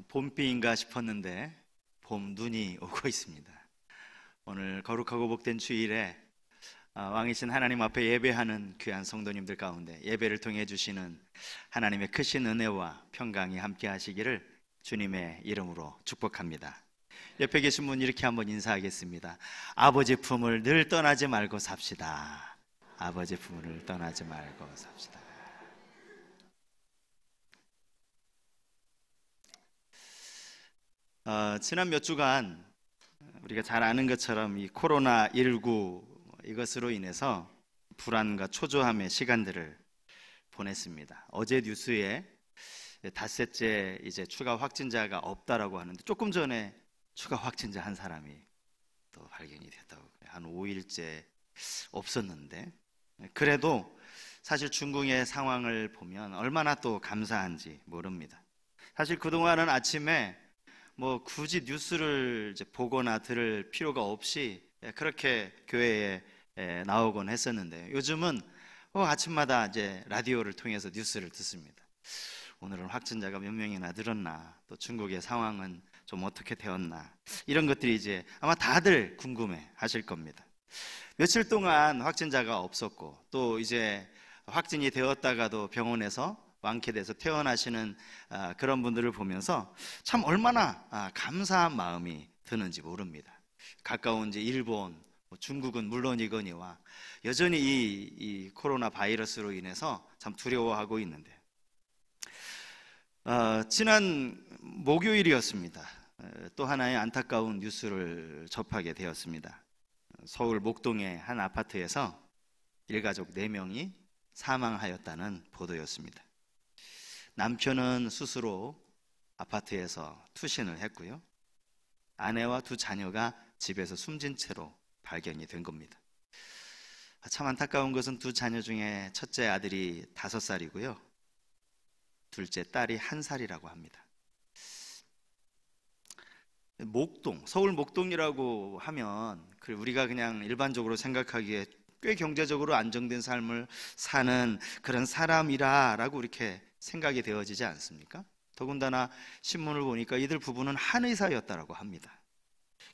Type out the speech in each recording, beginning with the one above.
봄비인가 싶었는데 봄 눈이 오고 있습니다. 오늘 거룩하고 복된 주일에 왕이신 하나님 앞에 예배하는 귀한 성도님들 가운데 예배를 통해 주시는 하나님의 크신 은혜와 평강이 함께 하시기를 주님의 이름으로 축복합니다. 옆에 계신 분 이렇게 한번 인사하겠습니다. 아버지 품을 늘 떠나지 말고 삽시다. 아버지 품을 떠나지 말고 삽시다. 지난 몇 주간 우리가 잘 아는 것처럼 이 코로나19 이것으로 인해서 불안과 초조함의 시간들을 보냈습니다. 어제 뉴스에 닷새째 이제 추가 확진자가 없다라고 하는데 조금 전에 추가 확진자 한 사람이 또 발견이 됐다고. 한 5일째 없었는데 그래도 사실 중국의 상황을 보면 얼마나 또 감사한지 모릅니다. 사실 그동안은 아침에 굳이 뉴스를 이제 보거나 들을 필요가 없이 그렇게 교회에 나오곤 했었는데 요즘은 아침마다 이제 라디오를 통해서 뉴스를 듣습니다. 오늘은 확진자가 몇 명이나 늘었나, 또 중국의 상황은 좀 어떻게 되었나, 이런 것들이 이제 아마 다들 궁금해 하실 겁니다. 며칠 동안 확진자가 없었고 또 이제 확진이 되었다가도 병원에서 완쾌돼서 퇴원하시는 그런 분들을 보면서 참 얼마나 감사한 마음이 드는지 모릅니다. 가까운 이제 일본, 중국은 물론이거니와 여전히 이 코로나 바이러스로 인해서 참 두려워하고 있는데 지난 목요일이었습니다. 또 하나의 안타까운 뉴스를 접하게 되었습니다. 서울 목동의 한 아파트에서 일가족 4명이 사망하였다는 보도였습니다. 남편은 스스로 아파트에서 투신을 했고요. 아내와 2 자녀가 집에서 숨진 채로 발견이 된 겁니다. 참 안타까운 것은 2 자녀 중에 첫째 아들이 5살이고요. 둘째 딸이 1살이라고 합니다. 목동, 서울 목동이라고 하면 우리가 그냥 일반적으로 생각하기에 꽤 경제적으로 안정된 삶을 사는 그런 사람이라고 이렇게 생각이 되어지지 않습니까? 더군다나 신문을 보니까 이들 부부는 한의사였다라고 합니다.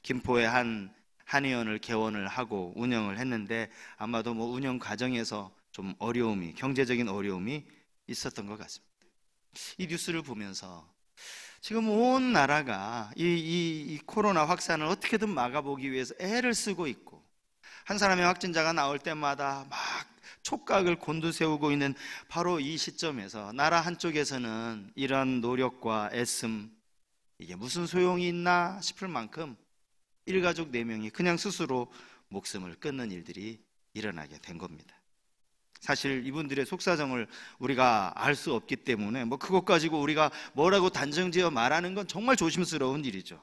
김포의 한 한의원을 개원을 하고 운영을 했는데 아마도 운영 과정에서 좀 경제적인 어려움이 있었던 것 같습니다. 이 뉴스를 보면서 지금 온 나라가 이 코로나 확산을 어떻게든 막아보기 위해서 애를 쓰고 있고, 한 사람의 확진자가 나올 때마다 막 촉각을 곤두세우고 있는 바로 이 시점에서 나라 한쪽에서는 이런 노력과 애씀, 이게 무슨 소용이 있나 싶을 만큼 일가족 4명이 그냥 스스로 목숨을 끊는 일들이 일어나게 된 겁니다. 사실 이분들의 속사정을 우리가 알 수 없기 때문에 그것 가지고 우리가 뭐라고 단정지어 말하는 건 정말 조심스러운 일이죠.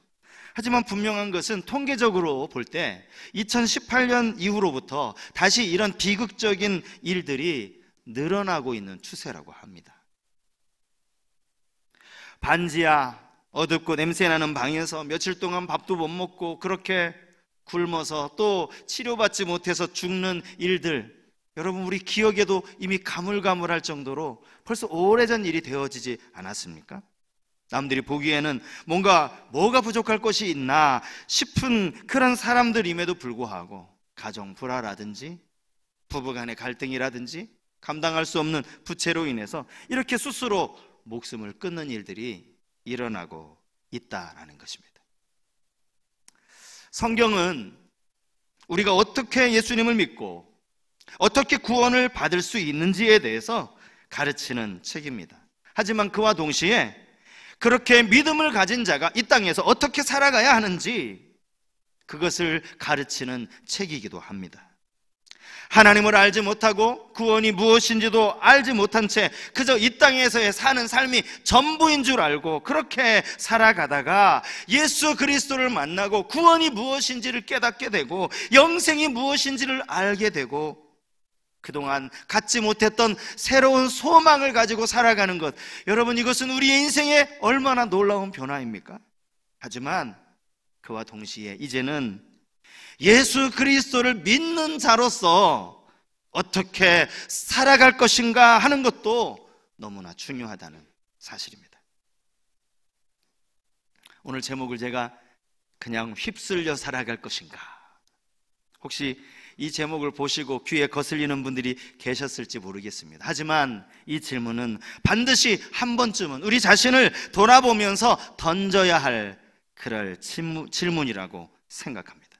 하지만 분명한 것은 통계적으로 볼 때 2018년 이후로부터 다시 이런 비극적인 일들이 늘어나고 있는 추세라고 합니다. 반지하, 어둡고 냄새나는 방에서 며칠 동안 밥도 못 먹고 그렇게 굶어서 또 치료받지 못해서 죽는 일들, 여러분 우리 기억에도 이미 가물가물할 정도로 벌써 오래전 일이 되어지지 않았습니까? 남들이 보기에는 뭐가 부족할 것이 있나 싶은 그런 사람들임에도 불구하고 가정 불화라든지 부부간의 갈등이라든지 감당할 수 없는 부채로 인해서 이렇게 스스로 목숨을 끊는 일들이 일어나고 있다라는 것입니다. 성경은 우리가 어떻게 예수님을 믿고 어떻게 구원을 받을 수 있는지에 대해서 가르치는 책입니다. 하지만 그와 동시에 그렇게 믿음을 가진 자가 이 땅에서 어떻게 살아가야 하는지 그것을 가르치는 책이기도 합니다. 하나님을 알지 못하고 구원이 무엇인지도 알지 못한 채 그저 이 땅에서의 사는 삶이 전부인 줄 알고 그렇게 살아가다가 예수 그리스도를 만나고 구원이 무엇인지를 깨닫게 되고 영생이 무엇인지를 알게 되고 그동안 갖지 못했던 새로운 소망을 가지고 살아가는 것, 여러분 이것은 우리의 인생에 얼마나 놀라운 변화입니까? 하지만 그와 동시에 이제는 예수 그리스도를 믿는 자로서 어떻게 살아갈 것인가 하는 것도 너무나 중요하다는 사실입니다. 오늘 제목을 제가 그냥 휩쓸려 살아갈 것인가, 혹시 이 제목을 보시고 귀에 거슬리는 분들이 계셨을지 모르겠습니다. 하지만 이 질문은 반드시 한 번쯤은 우리 자신을 돌아보면서 던져야 할 그럴 질문이라고 생각합니다.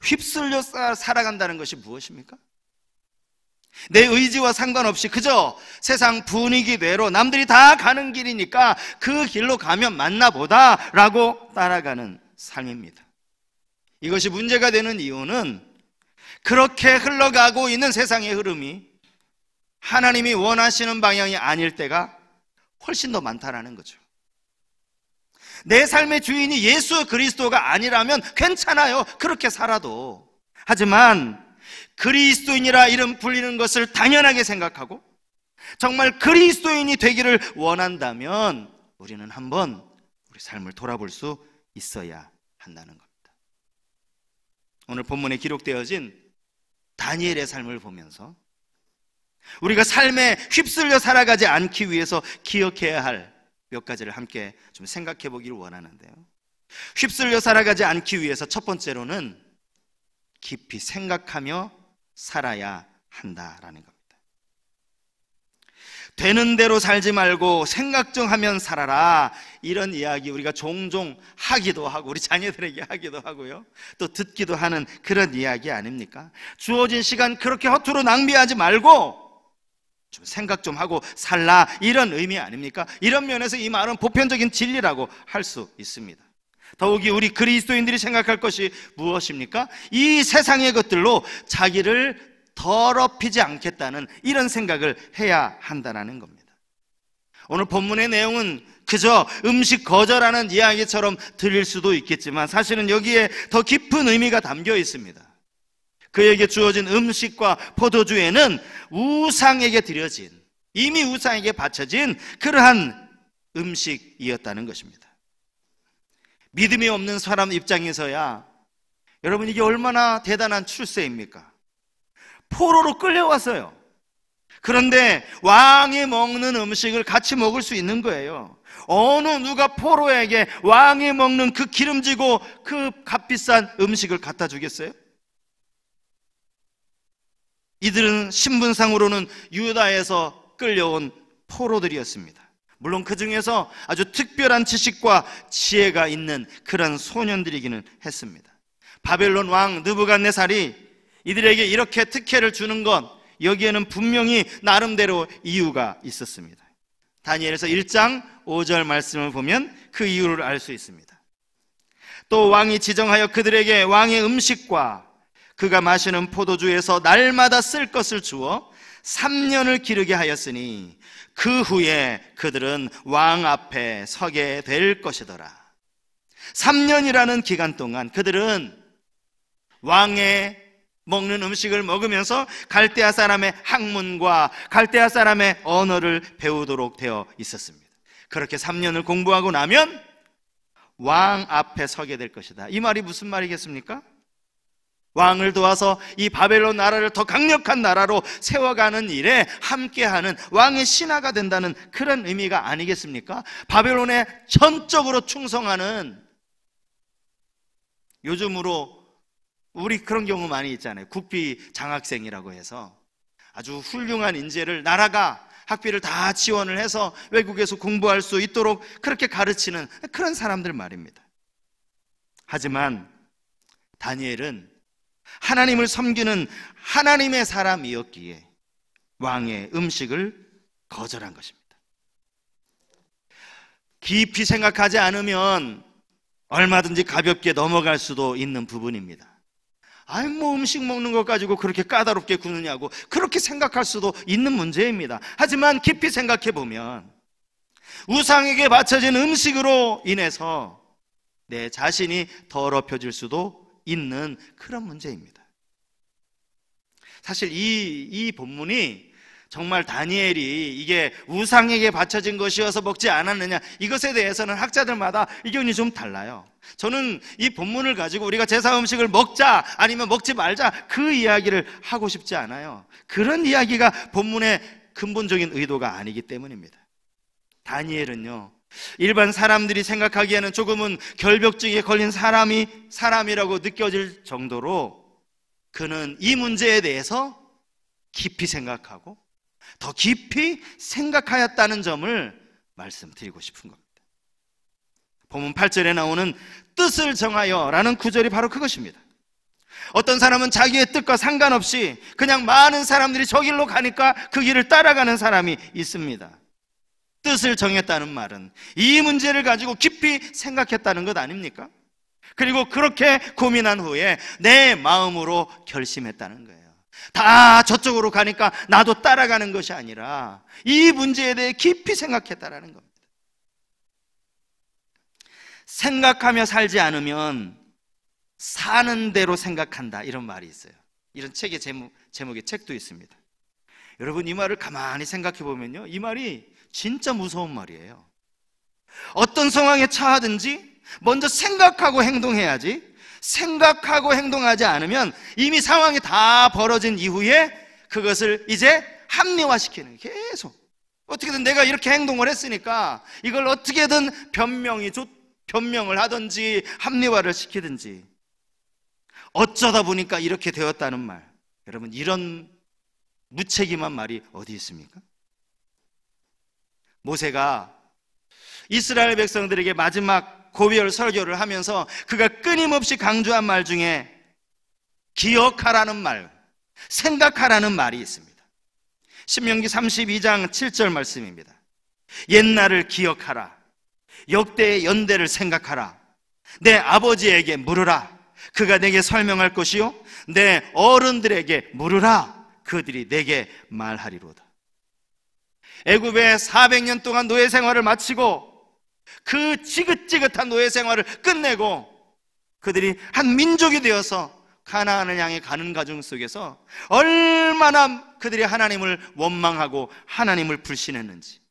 휩쓸려 살아간다는 것이 무엇입니까? 내 의지와 상관없이 그저 세상 분위기대로 남들이 다 가는 길이니까 그 길로 가면 맞나보다 라고 따라가는 삶입니다. 이것이 문제가 되는 이유는 그렇게 흘러가고 있는 세상의 흐름이 하나님이 원하시는 방향이 아닐 때가 훨씬 더 많다라는 거죠. 내 삶의 주인이 예수 그리스도가 아니라면 괜찮아요, 그렇게 살아도. 하지만 그리스도인이라 이름 불리는 것을 당연하게 생각하고 정말 그리스도인이 되기를 원한다면 우리는 한번 우리 삶을 돌아볼 수 있어야 한다는 겁니다. 오늘 본문에 기록되어진 다니엘의 삶을 보면서 우리가 삶에 휩쓸려 살아가지 않기 위해서 기억해야 할 몇 가지를 함께 좀 생각해 보기를 원하는데요. 휩쓸려 살아가지 않기 위해서 첫 번째로는 깊이 생각하며 살아야 한다라는 겁니다. 되는 대로 살지 말고 생각 좀 하면 살아라, 이런 이야기 우리가 종종 하기도 하고 우리 자녀들에게 하기도 하고요, 또 듣기도 하는 그런 이야기 아닙니까? 주어진 시간 그렇게 허투루 낭비하지 말고 좀 생각 좀 하고 살라, 이런 의미 아닙니까? 이런 면에서 이 말은 보편적인 진리라고 할 수 있습니다. 더욱이 우리 그리스도인들이 생각할 것이 무엇입니까? 이 세상의 것들로 자기를 더럽히지 않겠다는 이런 생각을 해야 한다는 겁니다. 오늘 본문의 내용은 그저 음식 거절하는 이야기처럼 들릴 수도 있겠지만 사실은 여기에 더 깊은 의미가 담겨 있습니다. 그에게 주어진 음식과 포도주에는 우상에게 드려진, 이미 우상에게 바쳐진 그러한 음식이었다는 것입니다. 믿음이 없는 사람 입장에서야 여러분, 이게 얼마나 대단한 출세입니까? 포로로 끌려왔어요. 그런데 왕이 먹는 음식을 같이 먹을 수 있는 거예요. 어느 누가 포로에게 왕이 먹는 그 기름지고 그 값비싼 음식을 갖다 주겠어요? 이들은 신분상으로는 유다에서 끌려온 포로들이었습니다. 물론 그 중에서 아주 특별한 지식과 지혜가 있는 그런 소년들이기는 했습니다. 바벨론 왕 느부갓네살이 이들에게 이렇게 특혜를 주는 것, 여기에는 분명히 나름대로 이유가 있었습니다. 다니엘서 1장 5절 말씀을 보면 그 이유를 알 수 있습니다. 또 왕이 지정하여 그들에게 왕의 음식과 그가 마시는 포도주에서 날마다 쓸 것을 주어 3년을 기르게 하였으니 그 후에 그들은 왕 앞에 서게 될 것이더라. 3년이라는 기간 동안 그들은 왕의 먹는 음식을 먹으면서 갈대아 사람의 학문과 갈대아 사람의 언어를 배우도록 되어 있었습니다. 그렇게 3년을 공부하고 나면 왕 앞에 서게 될 것이다. 이 말이 무슨 말이겠습니까? 왕을 도와서 이 바벨론 나라를 더 강력한 나라로 세워가는 일에 함께하는 왕의 신하가 된다는 그런 의미가 아니겠습니까? 바벨론에 전적으로 충성하는, 요즘으로 우리 그런 경우 많이 있잖아요. 국비 장학생이라고 해서 아주 훌륭한 인재를 나라가 학비를 다 지원을 해서 외국에서 공부할 수 있도록 그렇게 가르치는 그런 사람들 말입니다. 하지만 다니엘은 하나님을 섬기는 하나님의 사람이었기에 왕의 음식을 거절한 것입니다. 깊이 생각하지 않으면 얼마든지 가볍게 넘어갈 수도 있는 부분입니다. 아이, 뭐 음식 먹는 것 가지고 그렇게 까다롭게 구느냐고 그렇게 생각할 수도 있는 문제입니다. 하지만 깊이 생각해 보면 우상에게 바쳐진 음식으로 인해서 내 자신이 더럽혀질 수도 있는 그런 문제입니다. 사실 이 본문이 정말 다니엘이 이게 우상에게 바쳐진 것이어서 먹지 않았느냐, 이것에 대해서는 학자들마다 의견이 좀 달라요. 저는 이 본문을 가지고 우리가 제사 음식을 먹자 아니면 먹지 말자 그 이야기를 하고 싶지 않아요. 그런 이야기가 본문의 근본적인 의도가 아니기 때문입니다. 다니엘은요, 일반 사람들이 생각하기에는 조금은 결벽증에 걸린 사람이라고 느껴질 정도로 그는 이 문제에 대해서 깊이 생각하고 더 깊이 생각하였다는 점을 말씀드리고 싶은 겁니다. 본문 8절에 나오는 뜻을 정하여 라는 구절이 바로 그것입니다. 어떤 사람은 자기의 뜻과 상관없이 그냥 많은 사람들이 저 길로 가니까 그 길을 따라가는 사람이 있습니다. 뜻을 정했다는 말은 이 문제를 가지고 깊이 생각했다는 것 아닙니까? 그리고 그렇게 고민한 후에 내 마음으로 결심했다는 거예요. 다 저쪽으로 가니까 나도 따라가는 것이 아니라 이 문제에 대해 깊이 생각했다라는 겁니다. 생각하며 살지 않으면 사는 대로 생각한다, 이런 말이 있어요. 이런 책의 제목의 책도 있습니다. 여러분, 이 말을 가만히 생각해 보면요, 이 말이 진짜 무서운 말이에요. 어떤 상황에 처하든지 먼저 생각하고 행동해야지, 생각하고 행동하지 않으면 이미 상황이 다 벌어진 이후에 그것을 이제 합리화시키는, 계속 어떻게든 내가 이렇게 행동을 했으니까 이걸 어떻게든 변명을 하든지 합리화를 시키든지, 어쩌다 보니까 이렇게 되었다는 말, 여러분, 이런 무책임한 말이 어디 있습니까? 모세가 이스라엘 백성들에게 마지막 고별 설교를 하면서 그가 끊임없이 강조한 말 중에 기억하라는 말, 생각하라는 말이 있습니다. 신명기 32장 7절 말씀입니다. 옛날을 기억하라. 역대의 연대를 생각하라. 내 아버지에게 물으라. 그가 내게 설명할 것이요, 내 어른들에게 물으라. 그들이 내게 말하리로다. 애굽에 400년 동안 노예 생활을 마치고 그 지긋지긋한 노예 생활을 끝내고 그들이 한 민족이 되어서 가나안을 향해 가는 과정 속에서 얼마나 그들이 하나님을 원망하고 하나님을 불신했는지,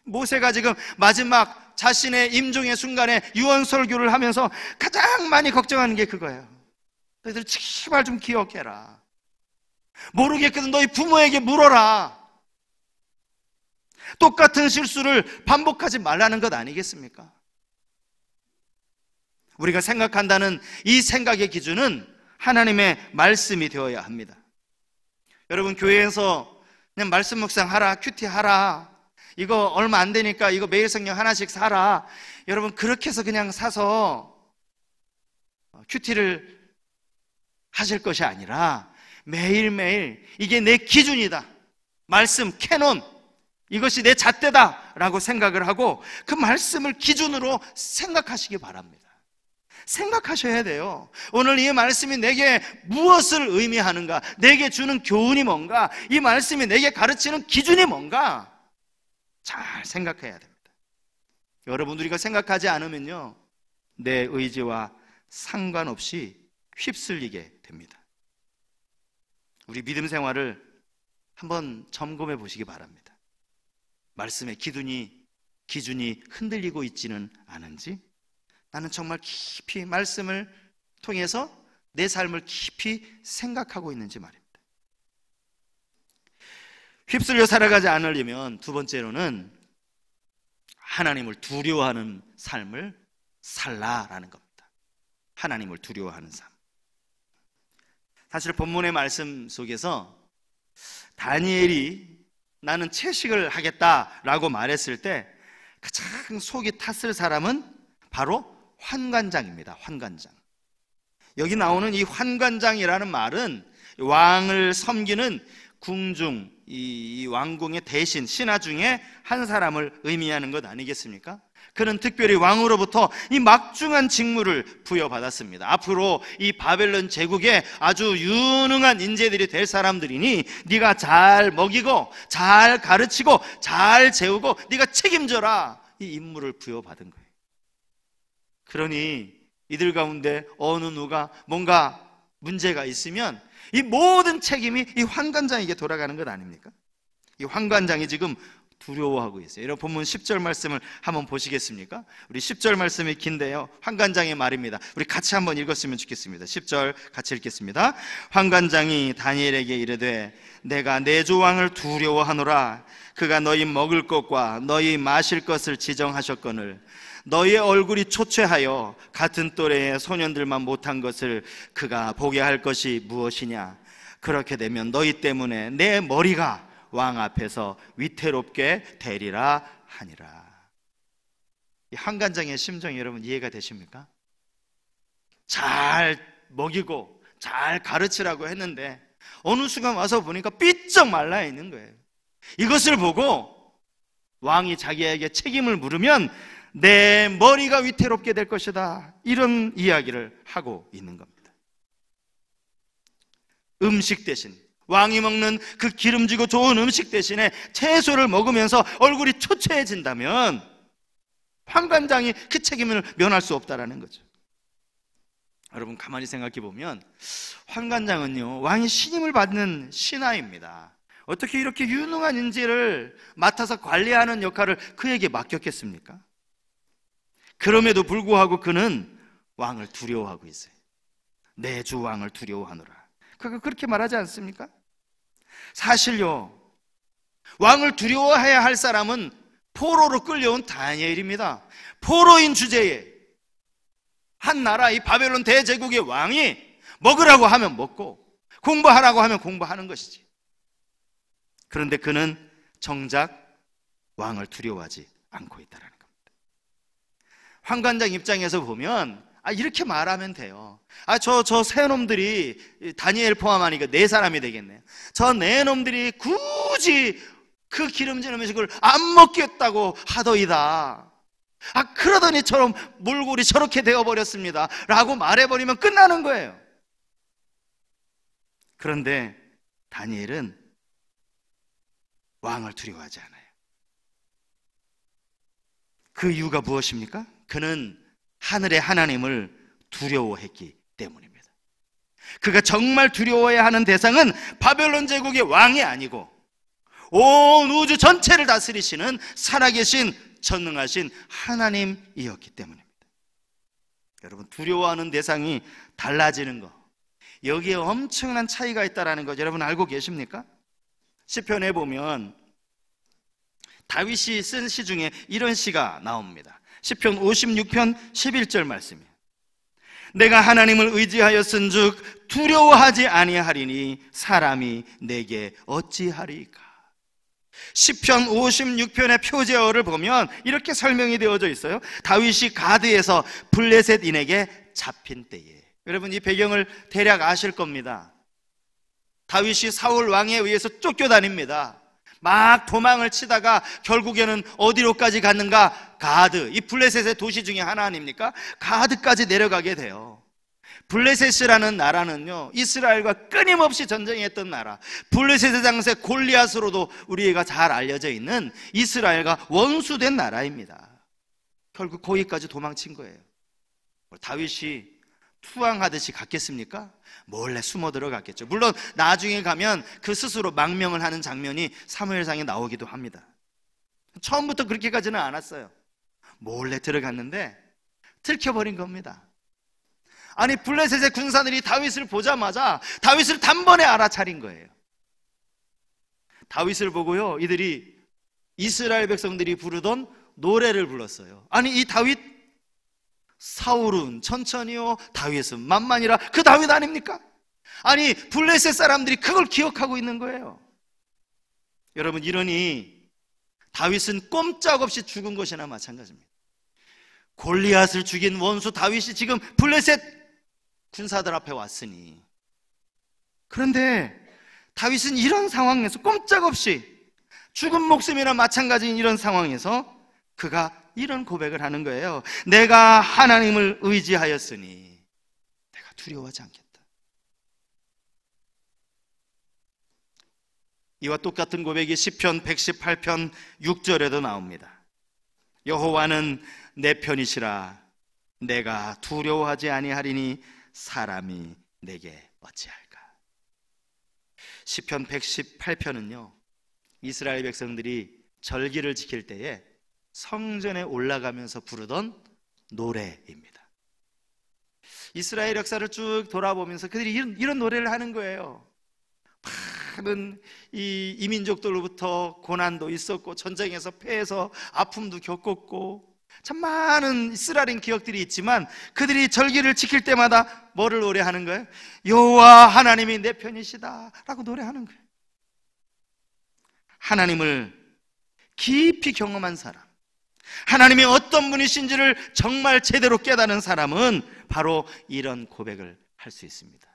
모세가 지금 마지막 자신의 임종의 순간에 유언 설교를 하면서 가장 많이 걱정하는 게 그거예요. 너희들 제발 좀 기억해라. 모르겠거든 너희 부모에게 물어라. 똑같은 실수를 반복하지 말라는 것 아니겠습니까? 우리가 생각한다는 이 생각의 기준은 하나님의 말씀이 되어야 합니다. 여러분, 교회에서 그냥 말씀 묵상하라, 큐티 하라, 이거 얼마 안 되니까 이거 매일 성경 하나씩 사라, 여러분, 그렇게 해서 그냥 사서 큐티를 하실 것이 아니라 매일매일 이게 내 기준이다, 말씀 캐논, 이것이 내 잣대다 라고 생각을 하고 그 말씀을 기준으로 생각하시기 바랍니다. 생각하셔야 돼요. 오늘 이 말씀이 내게 무엇을 의미하는가, 내게 주는 교훈이 뭔가, 이 말씀이 내게 가르치는 기준이 뭔가 잘 생각해야 됩니다. 여러분, 우리가 생각하지 않으면요, 내 의지와 상관없이 휩쓸리게 됩니다. 우리 믿음 생활을 한번 점검해 보시기 바랍니다. 말씀의 기준이 흔들리고 있지는 않은지, 나는 정말 깊이 말씀을 통해서 내 삶을 깊이 생각하고 있는지 말입니다. 휩쓸려 살아가지 않으려면 두 번째로는 하나님을 두려워하는 삶을 살라라는 겁니다. 하나님을 두려워하는 삶. 사실 본문의 말씀 속에서 다니엘이 나는 채식을 하겠다라고 말했을 때 가장 속이 탔을 사람은 바로 환관장입니다. 환관장. 여기 나오는 이 환관장이라는 말은 왕을 섬기는 궁중, 이 왕궁의 대신 신하 중에 한 사람을 의미하는 것 아니겠습니까? 그는 특별히 왕으로부터 이 막중한 직무를 부여받았습니다. 앞으로 이 바벨론 제국에 아주 유능한 인재들이 될 사람들이니 네가 잘 먹이고 잘 가르치고 잘 재우고 네가 책임져라, 이 임무를 부여받은 거예요. 그러니 이들 가운데 어느 누가 뭔가 문제가 있으면 이 모든 책임이 이 환관장에게 돌아가는 것 아닙니까? 이 환관장이 지금 두려워하고 있어요. 여러분 본문 10절 말씀을 한번 보시겠습니까? 우리 10절 말씀이 긴데요, 환관장의 말입니다. 우리 같이 한번 읽었으면 좋겠습니다. 10절 같이 읽겠습니다. 환관장이 다니엘에게 이르되 내가 내 조왕을 두려워하노라. 그가 너희 먹을 것과 너희 마실 것을 지정하셨거늘 너희의 얼굴이 초췌하여 같은 또래의 소년들만 못한 것을 그가 보게 할 것이 무엇이냐. 그렇게 되면 너희 때문에 내 머리가 왕 앞에서 위태롭게 되리라 하니라. 이 환관장의 심정이 여러분 이해가 되십니까? 잘 먹이고 잘 가르치라고 했는데 어느 순간 와서 보니까 삐쩍 말라 있는 거예요. 이것을 보고 왕이 자기에게 책임을 물으면 내 머리가 위태롭게 될 것이다, 이런 이야기를 하고 있는 겁니다. 음식 대신, 왕이 먹는 그 기름지고 좋은 음식 대신에 채소를 먹으면서 얼굴이 초췌해진다면 환관장이 그 책임을 면할 수 없다라는 거죠. 여러분 가만히 생각해 보면 환관장은요, 왕이 신임을 받는 신하입니다. 어떻게 이렇게 유능한 인재를 맡아서 관리하는 역할을 그에게 맡겼겠습니까? 그럼에도 불구하고 그는 왕을 두려워하고 있어요. 내 주 왕을 두려워하노라. 그가 그렇게 말하지 않습니까? 사실요, 왕을 두려워해야 할 사람은 포로로 끌려온 다니엘입니다. 포로인 주제에 한 나라, 이 바벨론 대제국의 왕이 먹으라고 하면 먹고 공부하라고 하면 공부하는 것이지. 그런데 그는 정작 왕을 두려워하지 않고 있다는 겁니다. 환관장 입장에서 보면 이렇게 말하면 돼요. 저 세 놈들이, 다니엘 포함하니까 네 사람이 되겠네요. 저 네 놈들이 굳이 그 기름진 음식을 안 먹겠다고 하더이다. 그러더니 저런 몰골이 저렇게 되어버렸습니다 라고 말해버리면 끝나는 거예요. 그런데 다니엘은 왕을 두려워하지 않아요. 그 이유가 무엇입니까? 그는 하늘의 하나님을 두려워했기 때문입니다. 그가 정말 두려워해야 하는 대상은 바벨론 제국의 왕이 아니고 온 우주 전체를 다스리시는 살아계신 전능하신 하나님이었기 때문입니다. 여러분, 두려워하는 대상이 달라지는 것, 여기에 엄청난 차이가 있다는 거 여러분 알고 계십니까? 시편에 보면 다윗이 쓴 시 중에 이런 시가 나옵니다. 시편 56편 11절 말씀이에요. 내가 하나님을 의지하여 쓴즉 두려워하지 아니하리니 사람이 내게 어찌하리까. 시편 56편의 표제어를 보면 이렇게 설명이 되어져 있어요. 다윗이 가드에서 블레셋인에게 잡힌 때에. 여러분 이 배경을 대략 아실 겁니다. 다윗이 사울 왕에 의해서 쫓겨다닙니다. 막 도망을 치다가 결국에는 어디로까지 갔는가? 가드, 이 블레셋의 도시 중에 하나 아닙니까? 가드까지 내려가게 돼요. 블레셋이라는 나라는요, 이스라엘과 끊임없이 전쟁했던 나라, 블레셋의 장세 골리앗으로도 우리가 잘 알려져 있는 이스라엘과 원수된 나라입니다. 결국 거기까지 도망친 거예요. 다윗이 투항하듯이 갔겠습니까? 몰래 숨어 들어갔겠죠. 물론 나중에 가면 그 스스로 망명을 하는 장면이 사무엘상에 나오기도 합니다. 처음부터 그렇게까지는 않았어요. 몰래 들어갔는데 들켜버린 겁니다. 아니 블레셋의 군사들이 다윗을 보자마자 다윗을 단번에 알아차린 거예요. 다윗을 보고요, 이들이 이스라엘 백성들이 부르던 노래를 불렀어요. 아니 이 다윗, 사울은 천천히요 다윗은 만만이라, 그 다윗 아닙니까? 아니 블레셋 사람들이 그걸 기억하고 있는 거예요. 여러분 이러니 다윗은 꼼짝없이 죽은 것이나 마찬가지입니다. 골리앗을 죽인 원수 다윗이 지금 블레셋 군사들 앞에 왔으니, 그런데 다윗은 이런 상황에서 꼼짝없이 죽은 목숨이나 마찬가지인 이런 상황에서 그가 이런 고백을 하는 거예요. 내가 하나님을 의지하였으니 내가 두려워하지 않겠다. 이와 똑같은 고백이 시편 118편 6절에도 나옵니다. 여호와는 내 편이시라. 내가 두려워하지 아니하리니 사람이 내게 어찌할까. 시편 118편은요 이스라엘 백성들이 절기를 지킬 때에 성전에 올라가면서 부르던 노래입니다. 이스라엘 역사를 쭉 돌아보면서 그들이 이런 노래를 하는 거예요. 많은 이 이민족들로부터 고난도 있었고 전쟁에서 패해서 아픔도 겪었고 참 많은 쓰라린 기억들이 있지만 그들이 절기를 지킬 때마다 뭐를 노래하는 거예요? 여호와 하나님이 내 편이시다 라고 노래하는 거예요. 하나님을 깊이 경험한 사람, 하나님이 어떤 분이신지를 정말 제대로 깨닫는 사람은 바로 이런 고백을 할 수 있습니다.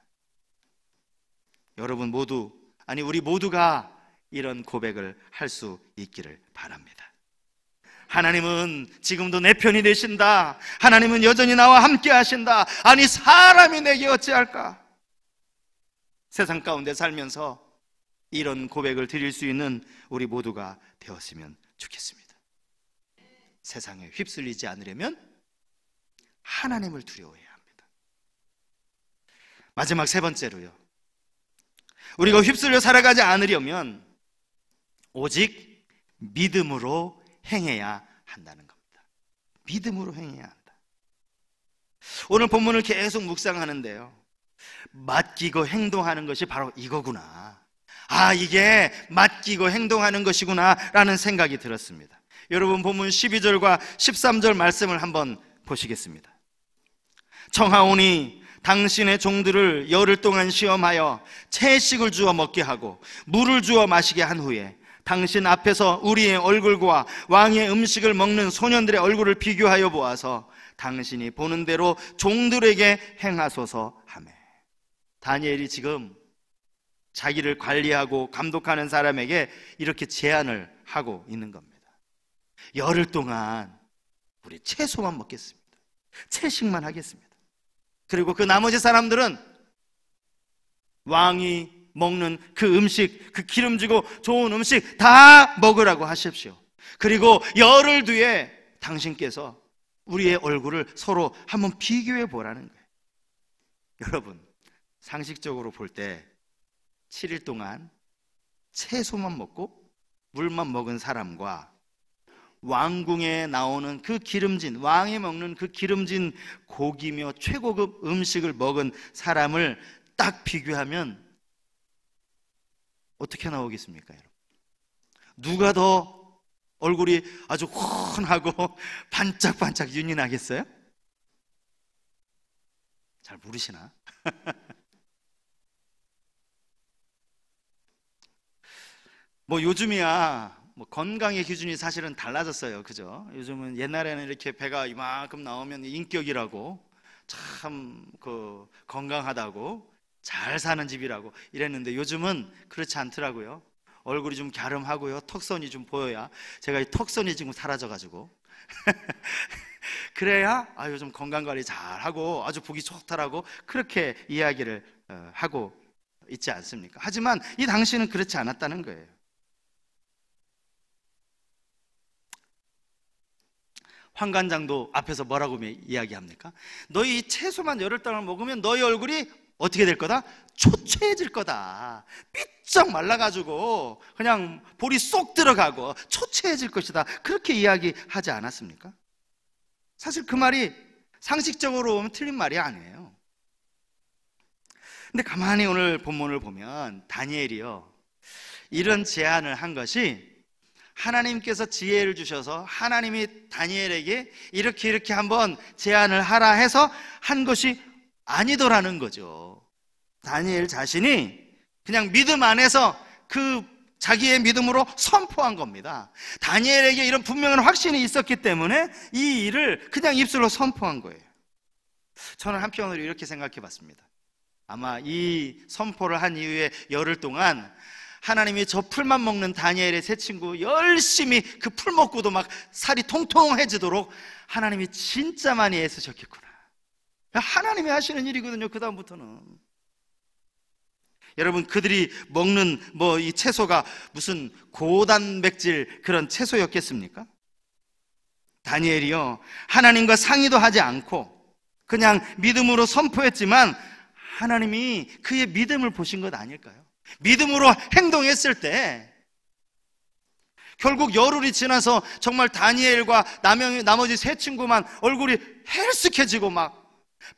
여러분 모두, 아니 우리 모두가 이런 고백을 할 수 있기를 바랍니다. 하나님은 지금도 내 편이 되신다. 하나님은 여전히 나와 함께 하신다. 아니 사람이 내게 어찌할까? 세상 가운데 살면서 이런 고백을 드릴 수 있는 우리 모두가 되었으면 좋겠습니다. 세상에 휩쓸리지 않으려면 하나님을 두려워해야 합니다. 마지막 세 번째로요, 우리가 휩쓸려 살아가지 않으려면 오직 믿음으로 행해야 한다는 겁니다. 믿음으로 행해야 한다. 오늘 본문을 계속 묵상하는데요, 맡기고 행동하는 것이 바로 이거구나, 이게 맡기고 행동하는 것이구나 라는 생각이 들었습니다. 여러분 본문 12절과 13절 말씀을 한번 보시겠습니다. 청하오니 당신의 종들을 열흘 동안 시험하여 채식을 주어 먹게 하고 물을 주어 마시게 한 후에 당신 앞에서 우리의 얼굴과 왕의 음식을 먹는 소년들의 얼굴을 비교하여 보아서 당신이 보는 대로 종들에게 행하소서 하매. 다니엘이 지금 자기를 관리하고 감독하는 사람에게 이렇게 제안을 하고 있는 겁니다. 열흘 동안 우리 채소만 먹겠습니다. 채식만 하겠습니다. 그리고 그 나머지 사람들은 왕이 먹는 그 음식, 그 기름지고 좋은 음식 다 먹으라고 하십시오. 그리고 열흘 뒤에 당신께서 우리의 얼굴을 서로 한번 비교해 보라는 거예요. 여러분, 상식적으로 볼 때 7일 동안 채소만 먹고 물만 먹은 사람과 왕궁에 나오는 그 기름진, 왕이 먹는 그 기름진 고기며 최고급 음식을 먹은 사람을 딱 비교하면 어떻게 나오겠습니까, 여러분? 누가 더 얼굴이 아주 훤하고 반짝반짝 윤이 나겠어요? 잘 모르시나? 요즘이야 건강의 기준이 사실은 달라졌어요. 그죠? 요즘은 옛날에는 이렇게 배가 이만큼 나오면 인격이라고, 참 건강하다고, 잘 사는 집이라고 이랬는데 요즘은 그렇지 않더라고요. 얼굴이 좀 갸름하고요, 턱선이 좀 보여야, 제가 이 턱선이 지금 사라져가지고 그래야 요즘 건강관리 잘하고 아주 보기 좋다라고 그렇게 이야기를 하고 있지 않습니까? 하지만 이 당시는 그렇지 않았다는 거예요. 황관장도 앞에서 뭐라고 이야기합니까? 너희 채소만 열흘 동안 먹으면 너희 얼굴이 어떻게 될 거다? 초췌해질 거다. 삐쩍 말라가지고 그냥 볼이 쏙 들어가고 초췌해질 것이다. 그렇게 이야기하지 않았습니까? 사실 그 말이 상식적으로 보면 틀린 말이 아니에요. 근데 가만히 오늘 본문을 보면 다니엘이요, 이런 제안을 한 것이 하나님께서 지혜를 주셔서 하나님이 다니엘에게 이렇게 한번 제안을 하라 해서 한 것이 아니더라는 거죠. 다니엘 자신이 그냥 믿음 안에서 그 자기의 믿음으로 선포한 겁니다. 다니엘에게 이런 분명한 확신이 있었기 때문에 이 일을 그냥 입술로 선포한 거예요. 저는 한편으로 이렇게 생각해 봤습니다. 아마 이 선포를 한 이후에 열흘 동안 하나님이 저 풀만 먹는 다니엘의 세 친구 열심히 그 풀 먹고도 막 살이 통통해지도록 하나님이 진짜 많이 애쓰셨겠구나. 하나님이 하시는 일이거든요. 그 다음부터는. 여러분, 그들이 먹는 이 채소가 무슨 고단백질 그런 채소였겠습니까? 다니엘이요, 하나님과 상의도 하지 않고 그냥 믿음으로 선포했지만 하나님이 그의 믿음을 보신 것 아닐까요? 믿음으로 행동했을 때 결국 열흘이 지나서 정말 다니엘과 나머지 세 친구만 얼굴이 헬쓱해지고 막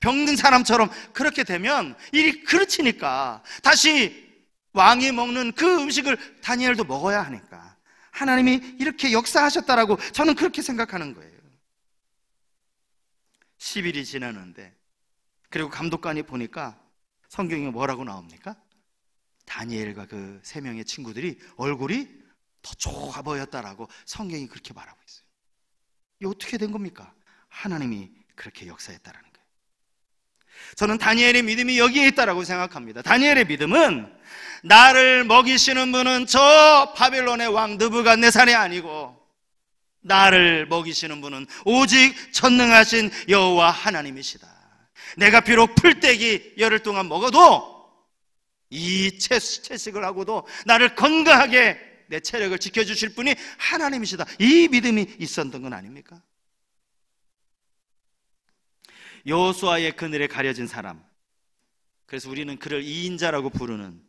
병든 사람처럼 그렇게 되면 일이 그르치니까 다시 왕이 먹는 그 음식을 다니엘도 먹어야 하니까 하나님이 이렇게 역사하셨다라고 저는 그렇게 생각하는 거예요. 10일이 지나는데, 그리고 감독관이 보니까 성경에 뭐라고 나옵니까? 다니엘과 그 세 명의 친구들이 얼굴이 더 좋아 보였다라고 성경이 그렇게 말하고 있어요. 이게 어떻게 된 겁니까? 하나님이 그렇게 역사했다라는 거예요. 저는 다니엘의 믿음이 여기에 있다라고 생각합니다. 다니엘의 믿음은 나를 먹이시는 분은 저 바벨론의 왕 느부갓네살이 아니고 나를 먹이시는 분은 오직 전능하신 여호와 하나님이시다. 내가 비록 풀떼기 열흘 동안 먹어도 이 채식을 하고도 나를 건강하게 내 체력을 지켜주실 분이 하나님이시다. 이 믿음이 있었던 건 아닙니까? 여호수아의 그늘에 가려진 사람, 그래서 우리는 그를 이인자라고 부르는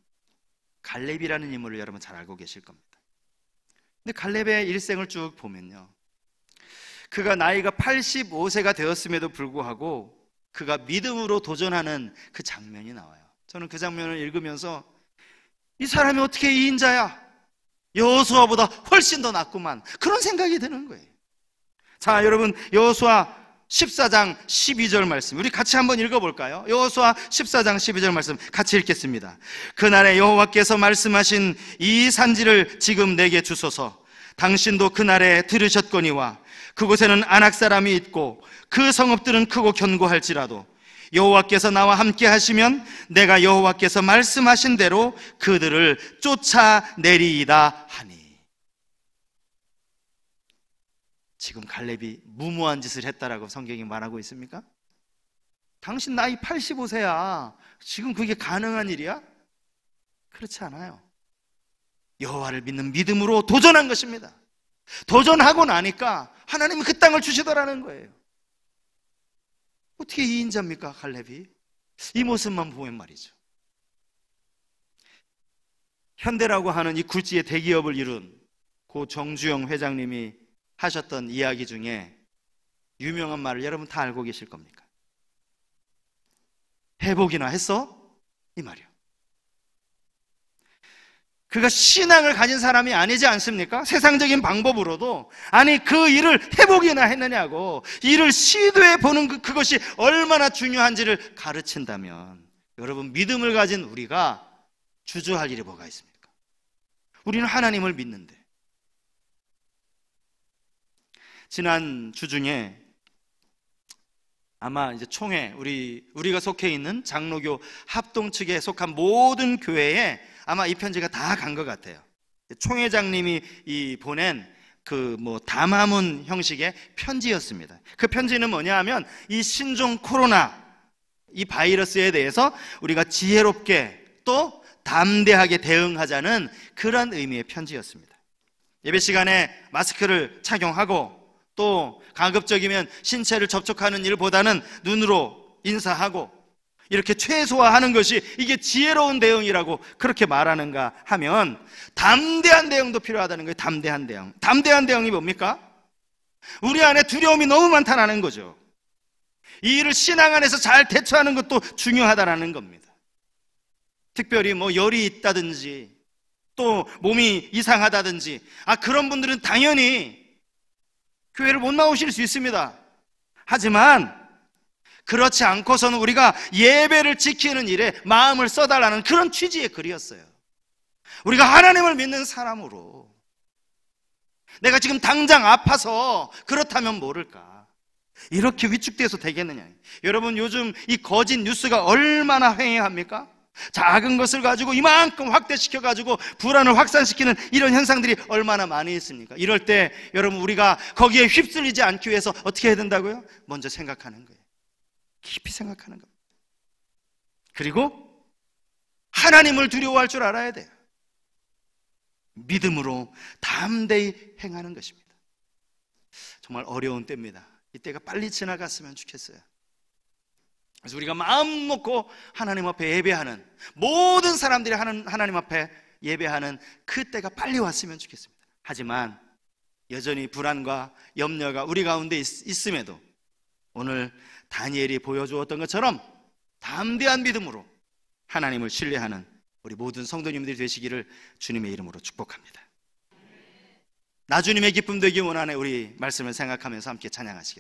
갈렙이라는 인물을 여러분 잘 알고 계실 겁니다. 근데 갈렙의 일생을 쭉 보면요, 그가 나이가 85세가 되었음에도 불구하고 그가 믿음으로 도전하는 그 장면이 나와요. 저는 그 장면을 읽으면서 이 사람이 어떻게 이인자야? 여호수아보다 훨씬 더 낫구만, 그런 생각이 드는 거예요. 자, 여러분, 여호수아 14장 12절 말씀 우리 같이 한번 읽어볼까요? 여호수아 14장 12절 말씀 같이 읽겠습니다. 그날에 여호와께서 말씀하신 이 산지를 지금 내게 주소서. 당신도 그날에 들으셨거니와 그곳에는 아낙 사람이 있고 그 성읍들은 크고 견고할지라도 여호와께서 나와 함께 하시면 내가 여호와께서 말씀하신 대로 그들을 쫓아내리이다 하니. 지금 갈렙이 무모한 짓을 했다라고 성경이 말하고 있습니까? 당신 나이 85세야. 지금 그게 가능한 일이야? 그렇지 않아요. 여호와를 믿는 믿음으로 도전한 것입니다. 도전하고 나니까 하나님이 그 땅을 주시더라는 거예요. 어떻게 이인자입니까, 갈렙이? 이 모습만 보면 말이죠. 현대라고 하는 이 굴지의 대기업을 이룬 고 정주영 회장님이 하셨던 이야기 중에 유명한 말을 여러분 다 알고 계실 겁니까? 회복이나 했어? 이 말이요. 그가 신앙을 가진 사람이 아니지 않습니까? 세상적인 방법으로도 아니 그 일을 회복이나 했느냐고, 일을 시도해 보는 그것이 얼마나 중요한지를 가르친다면 여러분, 믿음을 가진 우리가 주저할 일이 뭐가 있습니까? 우리는 하나님을 믿는데. 지난 주 중에 아마 이제 총회, 우리가 속해 있는 장로교 합동 측에 속한 모든 교회에 아마 이 편지가 다 간 것 같아요. 총회장님이 보낸 담화문 형식의 편지였습니다. 그 편지는 뭐냐 하면 이 신종 코로나 이 바이러스에 대해서 우리가 지혜롭게 또 담대하게 대응하자는 그런 의미의 편지였습니다. 예배 시간에 마스크를 착용하고 또 가급적이면 신체를 접촉하는 일보다는 눈으로 인사하고 이렇게 최소화하는 것이 이게 지혜로운 대응이라고 그렇게 말하는가 하면 담대한 대응도 필요하다는 거예요. 담대한 대응. 담대한 대응이 뭡니까? 우리 안에 두려움이 너무 많다는 거죠. 이 일을 신앙 안에서 잘 대처하는 것도 중요하다는 겁니다. 특별히 열이 있다든지 또 몸이 이상하다든지 그런 분들은 당연히 교회를 못 나오실 수 있습니다. 하지만 그렇지 않고서는 우리가 예배를 지키는 일에 마음을 써달라는 그런 취지의 글이었어요. 우리가 하나님을 믿는 사람으로 내가 지금 당장 아파서 그렇다면 모를까, 이렇게 위축돼서 되겠느냐. 여러분, 요즘 이 거짓 뉴스가 얼마나 횡행합니까? 작은 것을 가지고 이만큼 확대시켜가지고 불안을 확산시키는 이런 현상들이 얼마나 많이 있습니까? 이럴 때 여러분, 우리가 거기에 휩쓸리지 않기 위해서 어떻게 해야 된다고요? 먼저 생각하는 거예요. 깊이 생각하는 겁니다. 그리고 하나님을 두려워할 줄 알아야 돼요. 믿음으로 담대히 행하는 것입니다. 정말 어려운 때입니다. 이때가 빨리 지나갔으면 좋겠어요. 그래서 우리가 마음 놓고 하나님 앞에 예배하는, 모든 사람들이 하나님 앞에 예배하는 그 때가 빨리 왔으면 좋겠습니다. 하지만 여전히 불안과 염려가 우리 가운데 있음에도 오늘 다니엘이 보여주었던 것처럼 담대한 믿음으로 하나님을 신뢰하는 우리 모든 성도님들이 되시기를 주님의 이름으로 축복합니다. 나 주님의 기쁨 되기 원하는 우리 말씀을 생각하면서 함께 찬양하시겠습니다.